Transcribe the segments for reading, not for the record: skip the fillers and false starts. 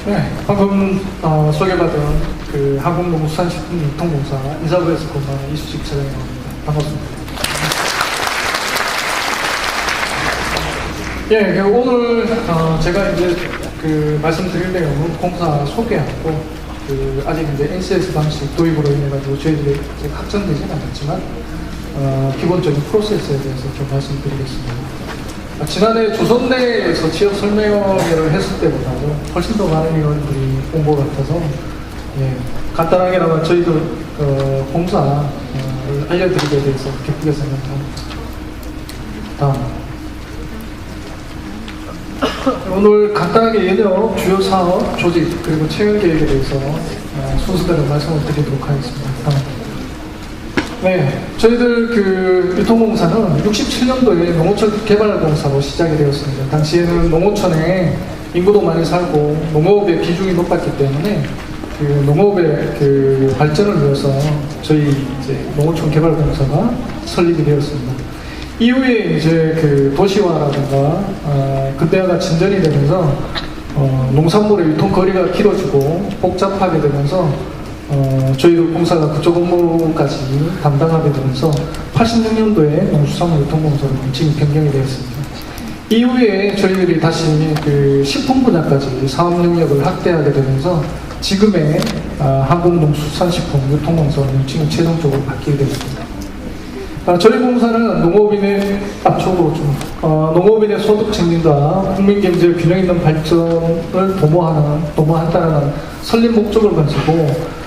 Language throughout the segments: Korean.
네, 방금 소개받은 그 한국농수산식품유통공사 이사부에서 근무하는 이수직 차장입니다. 반갑습니다. 예, 오늘 제가 이제 그 말씀드릴 내용은 공사 소개하고 아직 이제 NCS 방식 도입으로 인해 가지고 저희들이 확정되지는 않았지만 기본적인 프로세스에 대해서 좀 말씀드리겠습니다. 지난해 조선 내에서 지역 설명회를 했을 때보다도 훨씬 더 많은 인원들이 온 것 같아서 간단하게나마 저희들 공사를 알려드리게 돼서 기쁘게 생각합니다. 다음. 오늘 간단하게 예년 주요 사업, 조직, 그리고 채용 계획에 대해서 순서대로 말씀을 드리도록 하겠습니다. 네, 저희들 그 유통공사는 67년도에 농어촌 개발공사로 시작이 되었습니다. 당시에는 농어촌에 인구도 많이 살고 농업의 비중이 높았기 때문에 그 농업의 그 발전을 위해서 저희 이제 농어촌 개발공사가 설립이 되었습니다. 이후에 이제 그 도시화라든가 근대화가 진전이 되면서 농산물의 유통 거리가 길어지고 복잡하게 되면서 저희들 공사가 그쪽 업무까지 담당하게 되면서 86년도에 농수산물 유통공사로 지금 변경이 되었습니다. 이후에 저희들이 다시 그 식품 분야까지 사업 능력을 확대하게 되면서 지금의 한국농수산식품 유통공사로 지금 최종적으로 바뀌게 되었습니다. 저희 공사는 농업인의 농업인의 소득 증진과 국민 경제 균형 있는 발전을 도모한다는 설립 목적을 가지고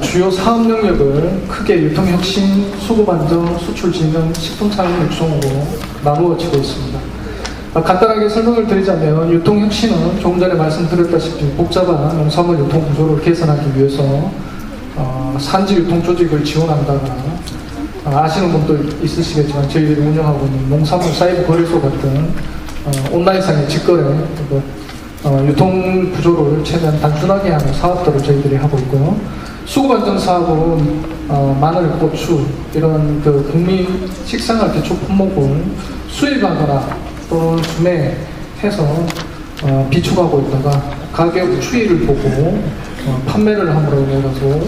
주요 사업 영역을 크게 유통혁신, 수급안정, 수출진흥, 식품산업 육성으로 나누어지고 있습니다. 간단하게 설명을 드리자면 유통혁신은 조금 전에 말씀드렸다시피 복잡한 농산물 유통 구조를 개선하기 위해서 산지 유통 조직을 지원한다거나 아시는 분도 있으시겠지만 저희들이 운영하고 있는 농산물 사이버 거래소 같은 온라인상의 직거래 유통 구조를 최대한 단순하게 하는 사업들을 저희들이 하고 있고요. 수급안정 사업은 마늘, 고추 이런 그 국민 식생활 기초 품목을 수입하거나 또는 구매해서 비축하고 있다가 가격 추이를 보고 판매를 함으로 인해서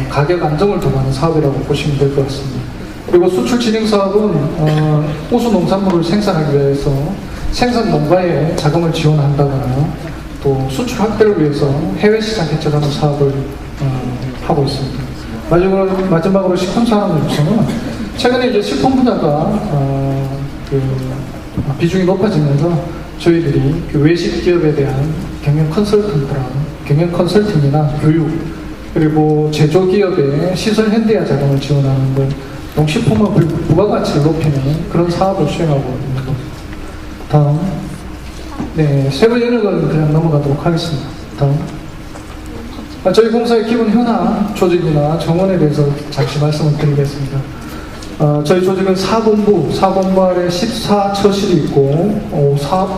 가격 안정을 도모하는 사업이라고 보시면 될 것 같습니다. 그리고 수출 진행 사업은 우수 농산물을 생산하기 위해서 생산 농가에 자금을 지원한다거나 또 수출 확대를 위해서 해외 시장 개척하는 사업을 하고 있습니다. 마지막으로 식품산업 육성은 최근에 이제 식품 분야가 비중이 높아지면서 저희들이 그 외식 기업에 대한 경영 컨설팅이나 교육 그리고 제조 기업의 시설 현대화 자금을 지원하는 등 농식품의 부가가치를 높이는 그런 사업을 수행하고 있는 겁니다. 다음. 네, 세부 연역은 그냥 넘어가도록 하겠습니다. 다음. 저희 공사의 기본 현황, 조직이나 정원에 대해서 잠시 말씀을 드리겠습니다. 저희 조직은 4본부 아래 14처실이 있고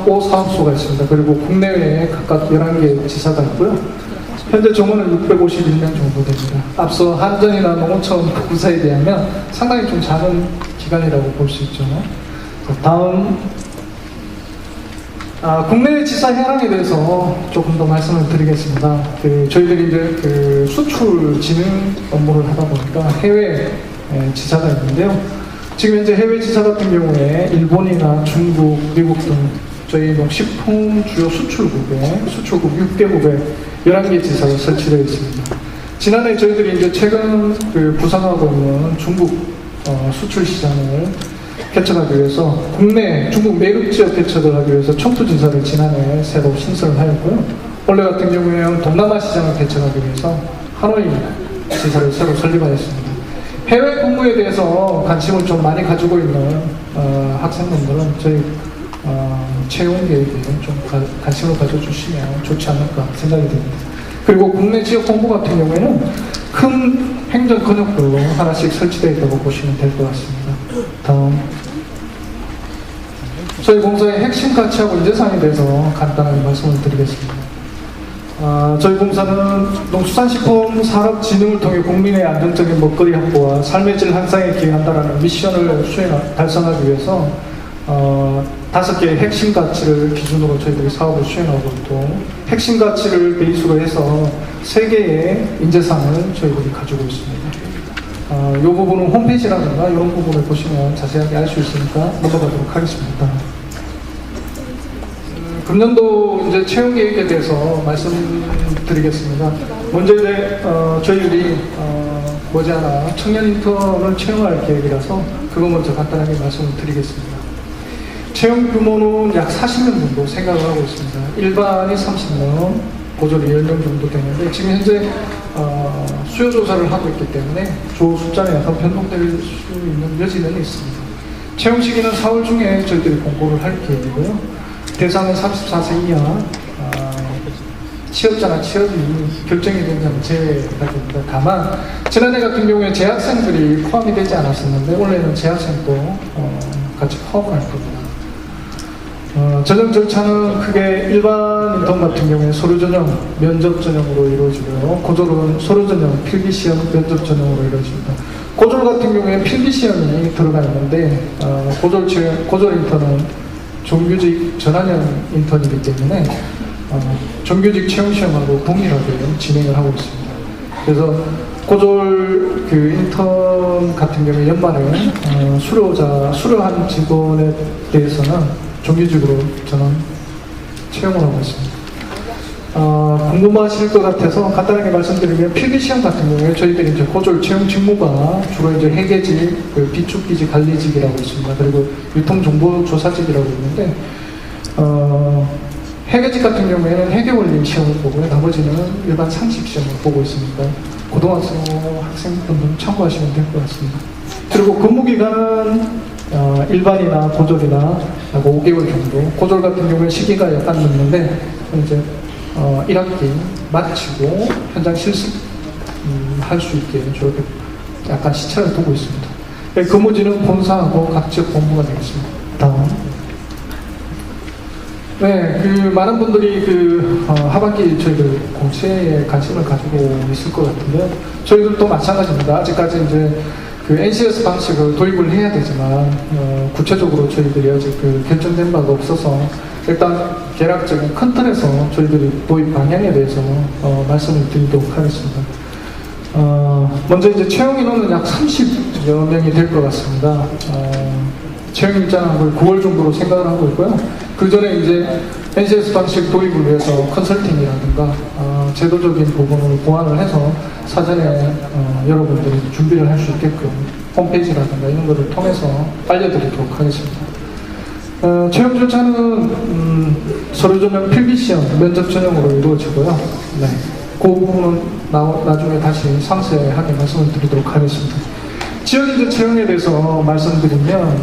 5사업소가 있습니다. 그리고 국내외에 각각 11개 지사가 있고요. 현재 정원은 651명 정도 됩니다. 앞서 한전이나 농어촌 공사에 비하면 상당히 좀 작은 기관이라고 볼 수 있죠. 다음. 국내 지사 현황에 대해서 조금 더 말씀을 드리겠습니다. 저희들이 이제 그 수출 진흥 업무를 하다 보니까 해외 지사가 있는데요. 지금 현재 해외 지사 같은 경우에 일본이나 중국, 미국 등 저희 농식품 주요 수출국 6개국에 11개 지사가 설치되어 있습니다. 지난해 저희들이 이제 최근 구상하고 있는 중국 수출 시장을 개척하기 위해서 국내 중국 매국 지역 개척을 하기 위해서 청두지사를 지난해 새로 신설을 하였고요. 올해 같은 경우에는 동남아 시장을 개척하기 위해서 하노이 지사를 새로 설립하였습니다. 해외 공부에 대해서 관심을 좀 많이 가지고 있는 학생분들은 저희 채용 계획에 좀 관심을 가져주시면 좋지 않을까 생각이 듭니다. 그리고 국내 지역 공부 같은 경우에는 큰 행정 권역별로 하나씩 설치되어 있다고 보시면 될 것 같습니다. 다음. 저희 공사의 핵심 가치하고 인재상에 대해서 간단하게 말씀을 드리겠습니다. 저희 공사는 농수산식품 산업 진흥을 통해 국민의 안정적인 먹거리 확보와 삶의 질 향상에 기여한다는 미션을 달성하기 위해서 5개의 핵심 가치를 기준으로 저희들이 사업을 수행하고 있고, 핵심 가치를 베이스로 해서 3개의 인재상을 저희들이 가지고 있습니다. 이 부분은 홈페이지라든가 이런 부분을 보시면 자세하게 알 수 있으니까 넘어가도록 하겠습니다. 금년도 이제 채용 계획에 대해서 말씀드리겠습니다. 먼저 이제 저희들이 머지않아 청년 인턴을 채용할 계획이라서 그거 먼저 간단하게 말씀을 드리겠습니다. 채용 규모는 약 40명 정도 생각을 하고 있습니다. 일반이 30명, 고졸이 10명 정도 되는데 지금 현재 수요 조사를 하고 있기 때문에 조 숫자는 약간 변동될 수 있는 여지는 있습니다. 채용 시기는 4월 중에 저희들이 공고를 할 계획이고요. 대상은 34세 이하, 취업자나 취업이 결정이 된 자는 제외가 됩니다. 다만 지난해 같은 경우에 재학생들이 포함이 되지 않았었는데 올해는 재학생도 같이 포함할 겁니다. 전형 절차는 크게 일반 인턴 같은 경우에 서류 전형, 면접 전형으로 이루어지고요. 고졸은 서류 전형, 필기 시험, 면접 전형으로 이루어집니다. 고졸 같은 경우에 필기 시험이 들어가 있는데 고졸 인턴은 정규직 전환형 인턴이기 때문에 정규직 채용 시험하고 동일하게 진행을 하고 있습니다. 그래서 고졸 그 인턴 같은 경우에 연말에 수료한 직원에 대해서는 정규직으로 저는 채용을 하고 있습니다. 궁금하실 것 같아서 간단하게 말씀드리면 필기시험 같은 경우에 저희들이 이제 고졸 채용 직무가 주로 이제 회계직, 그 비축기직 관리직이라고 있습니다. 그리고 유통정보조사직이라고 있는데 회계직 같은 경우에는 회계원리 시험을 보고요. 나머지는 일반 상식 시험을 보고 있습니다. 고등학생 학생분들은 참고하시면 될 것 같습니다. 그리고 근무기간은 일반이나 고졸이나 5개월 정도. 고졸 같은 경우에 시기가 약간 늦는데 이제 1학기 마치고 현장 실습 할 수 있게 저렇게 약간 시차를 두고 있습니다. 근무지는 본사하고 각 지역 본부가 되겠습니다. 다음. 네, 많은 분들이 하반기 저희들 공채에 관심을 가지고 있을 것 같은데요. 저희들도 마찬가지입니다. 아직까지 이제 NCS 방식을 도입을 해야 되지만 구체적으로 저희들이 아직 결정된 바가 없어서 일단 개략적인 큰 틀에서 저희들이 도입 방향에 대해서 말씀을 드리도록 하겠습니다. 먼저 이제 채용 인원은 약 30여 명이 될 것 같습니다. 채용 입장을 9월 정도로 생각을 하고 있고요. 그 전에 이제 NCS 방식 도입을 위해서 컨설팅이라든가 제도적인 부분을 보완을 해서 사전에 여러분들이 준비를 할 수 있게끔 홈페이지라든가 이런 것을 통해서 알려드리도록 하겠습니다. 채용 절차는 서류 전형, 필기시험, 면접 전형으로 이루어지고요. 네, 그 부분은 나중에 다시 상세하게 말씀을 드리도록 하겠습니다. 지역인재 채용에 대해서 말씀드리면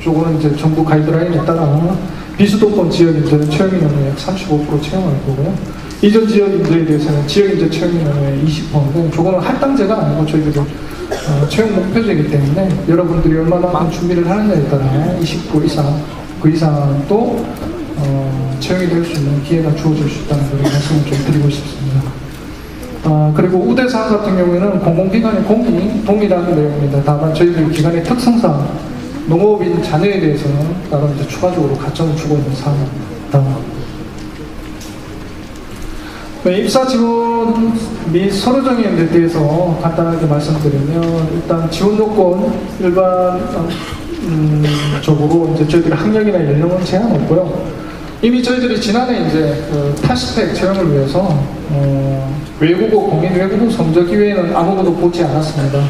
요거는 이제 정부 가이드라인에 따라 비수도권 지역인재는 채용인원의 약 35% 채용할 거고요. 이전 지역인재에 대해서는 지역인재 채용인원의 20%인데 저거는 할당제가 아니고 저희들이 채용 목표제이기 때문에 여러분들이 얼마나 준비를 하느냐에 따라 29 이상, 그 이상 또 채용이 될 수 있는 기회가 주어질 수 있다는 그런 말씀을 좀 드리고 싶습니다. 그리고 우대사항 같은 경우에는 공공기관의 동일한 내용입니다. 다만 저희들 기관의 특성상 농업인 자녀에 대해서는 따로 이제 추가적으로 가점을 주고 있는 사항입니다. 입사 지원 및 서류 정의에 대해서 간단하게 말씀드리면 일단 지원 요건 일반적으로 이제 저희들이 학력이나 연령은 제한 없고요. 이미 저희들이 지난해 이제 타스펙 채용을 위해서 외국어, 공인 외국어 성적 이외에는 아무것도 보지 않았습니다.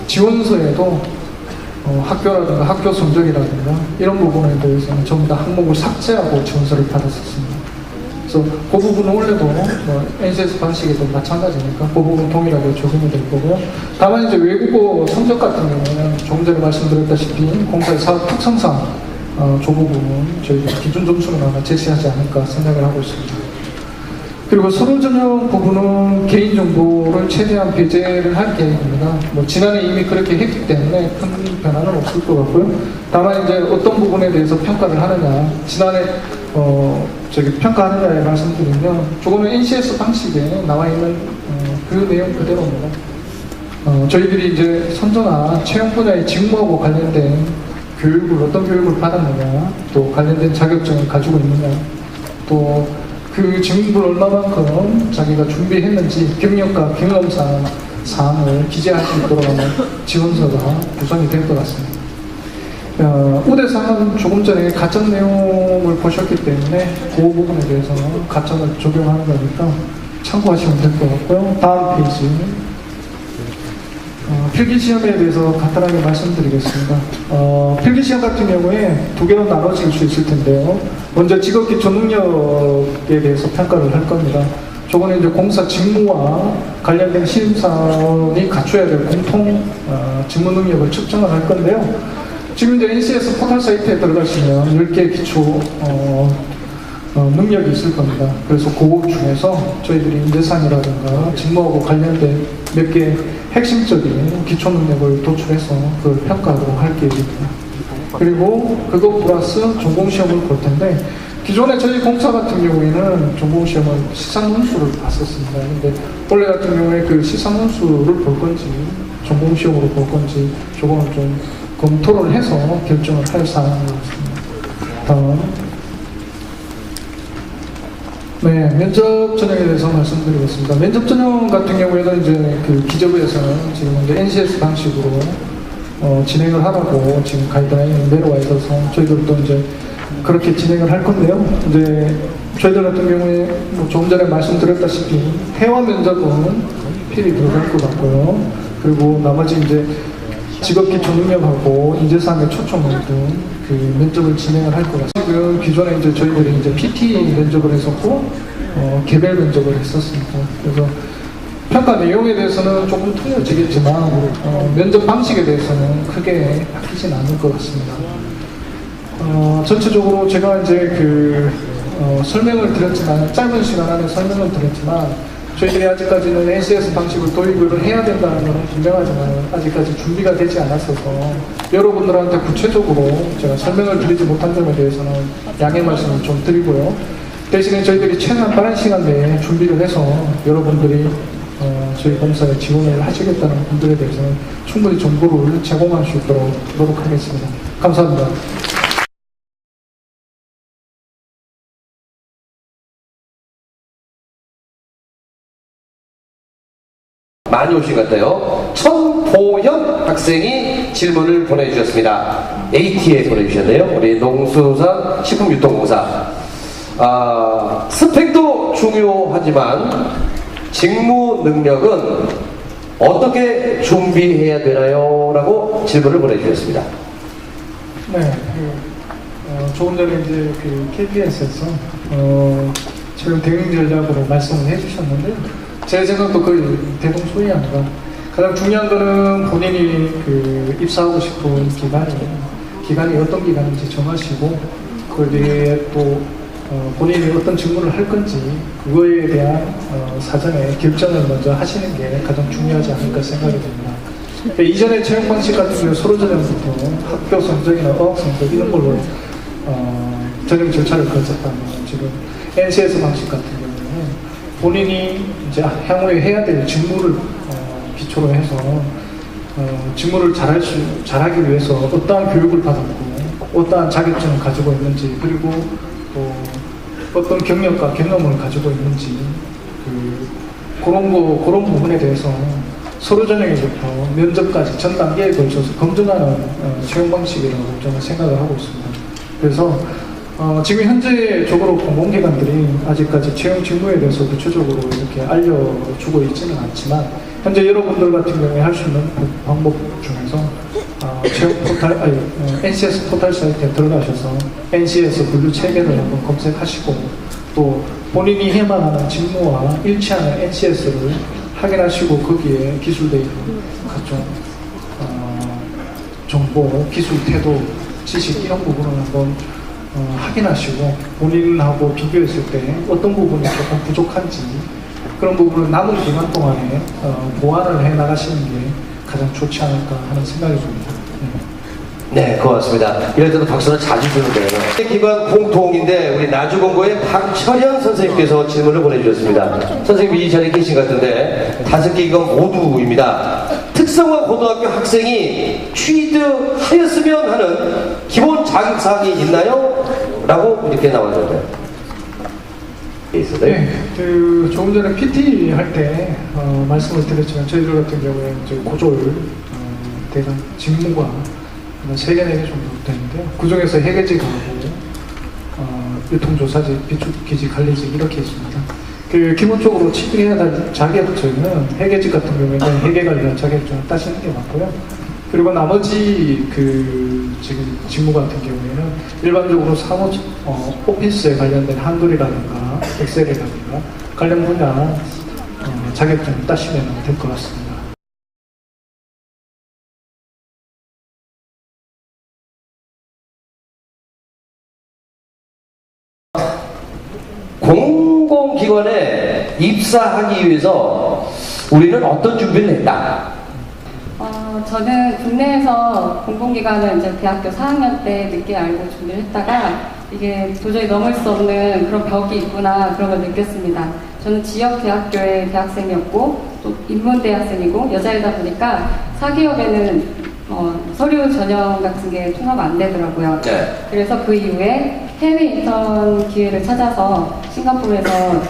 지원서에도 학교라든가 학교 성적이라든가 이런 부분에 대해서는 전부 다 항목을 삭제하고 지원서를 받았었습니다. 그래서 그 부분은 원래도 NCS 방식에도 마찬가지니까 그 부분 동일하게 적용이 될 거고요. 다만 이제 외국어 성적 같은 경우는 조금 전에 말씀드렸다시피 공사의 사업 특성상 저 부분은 저희가 기준 점수를 아마 제시하지 않을까 생각을 하고 있습니다. 그리고 서류 전형 부분은 개인정보를 최대한 배제를 할 계획입니다. 지난해 이미 그렇게 했기 때문에 큰 변화는 없을 것 같고요. 다만 이제 어떤 부분에 대해서 평가를 하느냐, 지난해 평가하느냐에 말씀드리면 조금은 NCS 방식에 나와 있는 그 내용 그대로입니다. 저희들이 이제 선조나 채용 분야의 직무하고 관련된 교육을 어떤 교육을 받았느냐, 또 관련된 자격증을 가지고 있느냐, 또 그 직무를 얼마만큼 자기가 준비했는지 경력과 경험상 사항을 기재할 수 있도록 하는 지원서가 구성이 될 것 같습니다. 우대상은 조금 전에 가점 내용을 보셨기 때문에 그 부분에 대해서는 가점을 적용하는 거니까 참고하시면 될 것 같고요. 다음 페이지. 필기시험에 대해서 간단하게 말씀드리겠습니다. 필기시험 같은 경우에 두 개로 나눠질 수 있을 텐데요. 먼저 직업기초 능력에 대해서 평가를 할 겁니다. 저거는 이제 공사 직무와 관련된 신입사원이 갖춰야 될 공통 직무 능력을 측정을 할 건데요. 지금 이제 NCS 포털 사이트에 들어가시면 10개의 기초 능력이 있을 겁니다. 그래서 그거 중에서 저희들이 인재상이라든가 직무하고 관련된 몇 개 핵심적인 기초 능력을 도출해서 그걸 평가하도록 할 계획입니다. 그리고 그거 플러스 전공시험을 볼 텐데, 기존에 저희 공사 같은 경우에는 전공시험은 시상문수를 봤었습니다. 근데 원래 같은 경우에 그 시상문수를 볼 건지 전공시험으로 볼 건지 저거는 좀 검토를 해서 결정을 할 사항이었습니다. 다음. 네, 면접 전형에 대해서 말씀드리겠습니다. 면접 전형 같은 경우에는 이제 그 기재부에서는 지금 이제 NCS 방식으로 진행을 하라고 지금 가이드라인이 내려와 있어서 저희들도 이제 그렇게 진행을 할 건데요. 이제 저희들 같은 경우에 뭐 조금 전에 말씀드렸다시피 회화 면접은 필히 들어갈 것 같고요. 그리고 나머지 이제 직업기초 능력하고 인재상의 초청을 둔 그 면접을 진행을 할 것 같습니다. 지금 기존에 이제 저희들이 이제 PT 면접을 했었고, 개별 면접을 했었습니다. 그래서 평가 내용에 대해서는 조금 틀려지겠지만, 면접 방식에 대해서는 크게 바뀌진 않을 것 같습니다. 전체적으로 제가 이제 설명을 드렸지만, 짧은 시간 안에 설명을 드렸지만, 저희들이 아직까지는 NCS 방식을 도입을 해야 된다는 것은 분명하지만 아직까지 준비가 되지 않았어서 여러분들한테 구체적으로 제가 설명을 드리지 못한 점에 대해서는 양해 말씀을 좀 드리고요. 대신에 저희들이 최대한 빠른 시간 내에 준비를 해서 여러분들이 저희 공사에 지원을 하시겠다는 분들에 대해서는 충분히 정보를 제공할 수 있도록 노력하겠습니다. 감사합니다. 많이 오신 것 같아요. 천보현 학생이 질문을 보내주셨습니다. AT에 보내주셨네요. 우리 농수산 식품유통공사. 스펙도 중요하지만 직무 능력은 어떻게 준비해야 되나요? 라고 질문을 보내주셨습니다. 네, 조금 전에 이제 KBS에서 채용 대응 전략으로 말씀을 해주셨는데, 제 생각도 거의 대동소이합니다. 가장 중요한 거는 본인이 입사하고 싶은 기간이 어떤 기간인지 정하시고, 거기에 또 본인이 어떤 직무를 할 건지 그거에 대한 사전에 결정을 먼저 하시는 게 가장 중요하지 않을까 생각이 듭니다. 이전에 채용 방식 같은 경우 서로 전형부터 학교 성적이나 어학 성적 이런 걸로 전형 절차를 거쳤다면, 지금 NCS 방식 같은 경우는 본인이 이제 향후에 해야 될 직무를 기초로 해서 직무를 잘하기 위해서 어떠한 교육을 받았고 어떠한 자격증을 가지고 있는지, 그리고 또 어떤 경력과 경험을 가지고 있는지 그런 부분에 대해서 서류 전형에서부터 면접까지 전 단계에 걸쳐서 검증하는 채용 방식이라고 저는 생각을 하고 있습니다. 그래서 지금 현재적으로 공공기관들이 아직까지 채용 직무에 대해서 구체적으로 이렇게 알려주고 있지는 않지만, 현재 여러분들 같은 경우에 할 수 있는 방법 중에서 채용 포털, NCS 포털 사이트에 들어가셔서 NCS 분류 체계를 한번 검색하시고, 또 본인이 해만 하는 직무와 일치하는 NCS를 확인하시고 거기에 기술되어 있는 각종 정보, 기술, 태도, 지식 이런 부분을 한번 확인하시고 본인하고 비교했을 때 어떤 부분이 조금 부족한지 그런 부분을 남은 기간 동안에 보완을 해 나가시는 게 가장 좋지 않을까 하는 생각이 듭니다. 네. 네, 고맙습니다. 이럴 때도 박수를 자주 주는데요. 기반 공통인데 우리 나주공고의 박철현 선생님께서 질문을 보내주셨습니다. 선생님이 이 자리에 계신 것 같은데 5개 이건 모두입니다. 특성화 고등학교 학생이 취득하였으면 하는 기본 자격사항이 있나요? 라고 이렇게 나왔는데 있어요? 네, 그 조금 전에 PT 할 때 말씀을 드렸지만 저희들 같은 경우에 이제 고졸 대상 직무가 3개, 4개 정도 되는데요. 그 중에서 회계직하고 유통조사직, 비축기직, 관리직 이렇게 있습니다. 그 기본적으로 취득해야 할 자격증은 회계직 같은 경우에는 회계 관련 자격증을 따시는 게 맞고요. 그리고 나머지 그 지금 직무 같은 경우에는 일반적으로 사무 오피스에 관련된 한글이라든가 엑셀이라든가 관련 분야 자격증을 따시면 될 것 같습니다. 공공기관에 입사하기 위해서 우리는 어떤 준비를 했다? 저는 국내에서 공공기관을 이제 대학교 4학년 때 늦게 알고 준비를 했다가 이게 도저히 넘을 수 없는 그런 벽이 있구나 그런 걸 느꼈습니다. 저는 지역 대학교의 대학생이었고 또 인문대학생이고 여자이다 보니까 사기업에는 서류 전형 같은 게 통합 안 되더라고요. 네. 그래서 그 이후에 해외 인턴 기회를 찾아서 싱가포르에서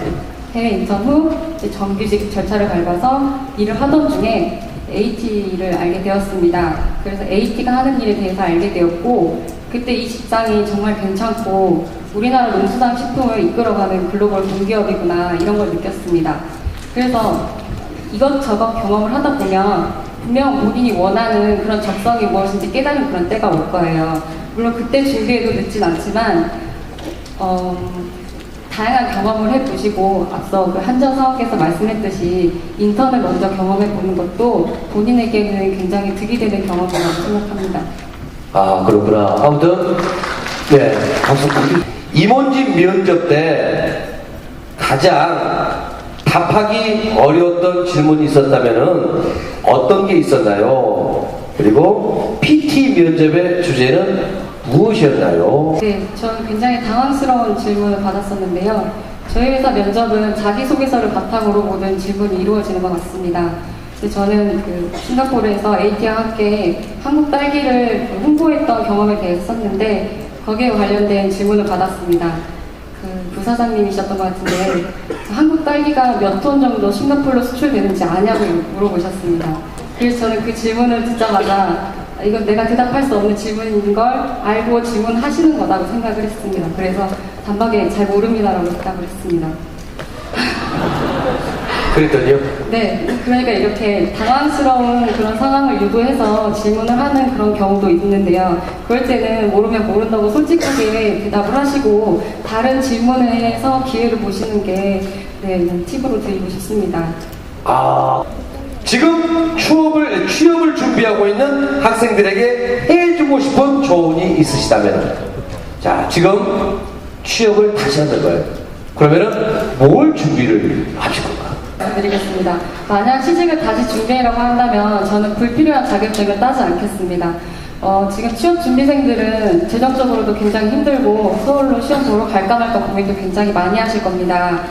해외 인턴 후 이제 정규직 절차를 밟아서 일을 하던 중에 AT를 알게 되었습니다. 그래서 AT가 하는 일에 대해서 알게 되었고 그때 이 직장이 정말 괜찮고 우리나라 농수산 식품을 이끌어가는 글로벌 공기업이구나 이런 걸 느꼈습니다. 그래서 이것저것 경험을 하다 보면 분명 본인이 원하는 그런 적성이 무엇인지 깨닫는 그런 때가 올 거예요. 물론 그때 준비해도 늦진 않지만 다양한 경험을 해보시고 앞서 그 한전 사원께서 말씀했듯이 인턴을 먼저 경험해보는 것도 본인에게는 굉장히 득이 되는 경험이라고 생각합니다. 아, 그렇구나. 아무튼 네, 박수. 임원직 면접 때 가장 답하기 어려웠던 질문이 있었다면은 어떤 게 있었나요? 그리고 PT 면접의 주제는 무엇이었나요? 네, 저는 굉장히 당황스러운 질문을 받았었는데요. 저희 회사 면접은 자기소개서를 바탕으로 모든 질문이 이루어지는 것 같습니다. 근데 저는 그 싱가포르에서 AT와 함께 한국 딸기를 홍보했던 경험에 대해서 썼는데 거기에 관련된 질문을 받았습니다. 그 부사장님이셨던 것 같은데 한국 딸기가 몇 톤 정도 싱가포르로 수출되는지 아냐고 물어보셨습니다. 그래서 저는 그 질문을 듣자마자 이건 내가 대답할 수 없는 질문인 걸 알고 질문하시는 거라고 생각을 했습니다. 그래서 단박에 잘 모릅니다라고 대답을 했습니다. 그랬더니요? 네, 그러니까 이렇게 당황스러운 그런 상황을 유도해서 질문을 하는 그런 경우도 있는데요. 그럴 때는 모르면 모른다고 솔직하게 대답을 하시고 다른 질문을 해서 기회를 보시는 게 네, 팁으로 드리고 싶습니다. 아, 지금 취업을 준비하고 있는 학생들에게 해주고 싶은 조언이 있으시다면, 자, 지금 취업을 다시 하는 거예요. 그러면은 뭘 준비를 하실 건가? 드리겠습니다. 만약 취직을 다시 준비하라고 한다면 저는 불필요한 자격증을 따지 않겠습니다. 지금 취업 준비생들은 재정적으로도 굉장히 힘들고 서울로 시험 보러 갈까 말까 고민도 굉장히 많이 하실 겁니다.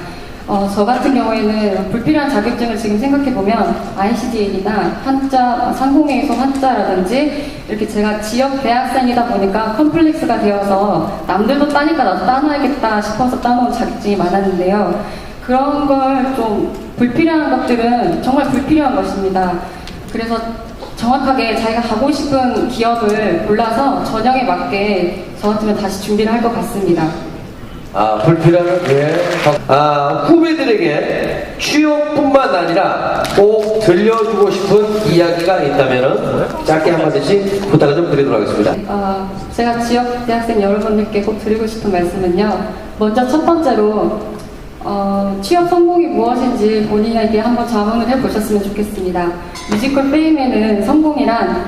저 같은 경우에는 불필요한 자격증을 지금 생각해보면 ICDL이나 한자, 상공회의소 한자라든지 이렇게 제가 지역 대학생이다 보니까 컴플렉스가 되어서 남들도 따니까 나도 따놔야겠다 싶어서 따놓은 자격증이 많았는데요. 그런 걸 좀 불필요한 것들은 정말 불필요한 것입니다. 그래서 정확하게 자기가 가고 싶은 기업을 골라서 전형에 맞게 저 같으면 다시 준비를 할 것 같습니다. 아, 불필요한, 예. 후배들에게 취업뿐만 아니라 꼭 들려주고 싶은 이야기가 있다면은 짧게 한마디씩 부탁을 좀 드리도록 하겠습니다. 제가 지역 대학생 여러분들께 꼭 드리고 싶은 말씀은요. 먼저 첫 번째로 취업 성공이 무엇인지 본인에게 한번 자문을 해보셨으면 좋겠습니다. 뮤지컬 페임에는 성공이란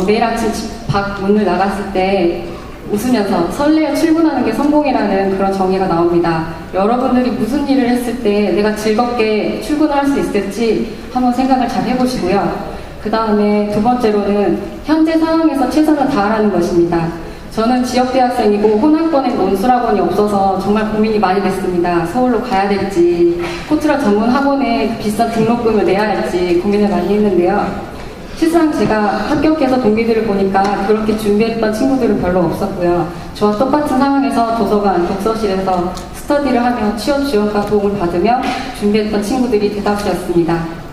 매일 아침 집 밖 문을 나갔을 때 웃으면서 설레어 출근하는 게 성공이라는 그런 정의가 나옵니다. 여러분들이 무슨 일을 했을 때 내가 즐겁게 출근을 할 수 있을지 한번 생각을 잘 해보시고요. 그 다음에 두 번째로는 현재 상황에서 최선을 다하라는 것입니다. 저는 지역대학생이고 혼합권에 논술학원이 없어서 정말 고민이 많이 됐습니다. 서울로 가야 될지, 코트라 전문 학원에 비싼 등록금을 내야 할지 고민을 많이 했는데요. 실상 제가 합격해서 동기들을 보니까 그렇게 준비했던 친구들은 별로 없었고요. 저와 똑같은 상황에서 도서관, 독서실에서 스터디를 하며 취업 지원과 도움을 받으며 준비했던 친구들이 대다수였습니다.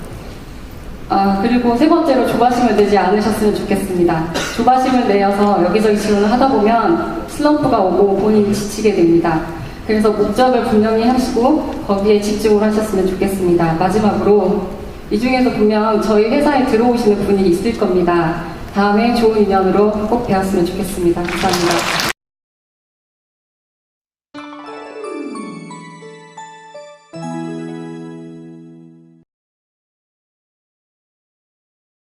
그리고 세 번째로 조바심을 내지 않으셨으면 좋겠습니다. 조바심을 내어서 여기저기 지원을 하다 보면 슬럼프가 오고 본인이 지치게 됩니다. 그래서 목적을 분명히 하시고 거기에 집중을 하셨으면 좋겠습니다. 마지막으로 이 중에서 분명 저희 회사에 들어오시는 분이 있을 겁니다. 다음에 좋은 인연으로 꼭 뵈었으면 좋겠습니다. 감사합니다.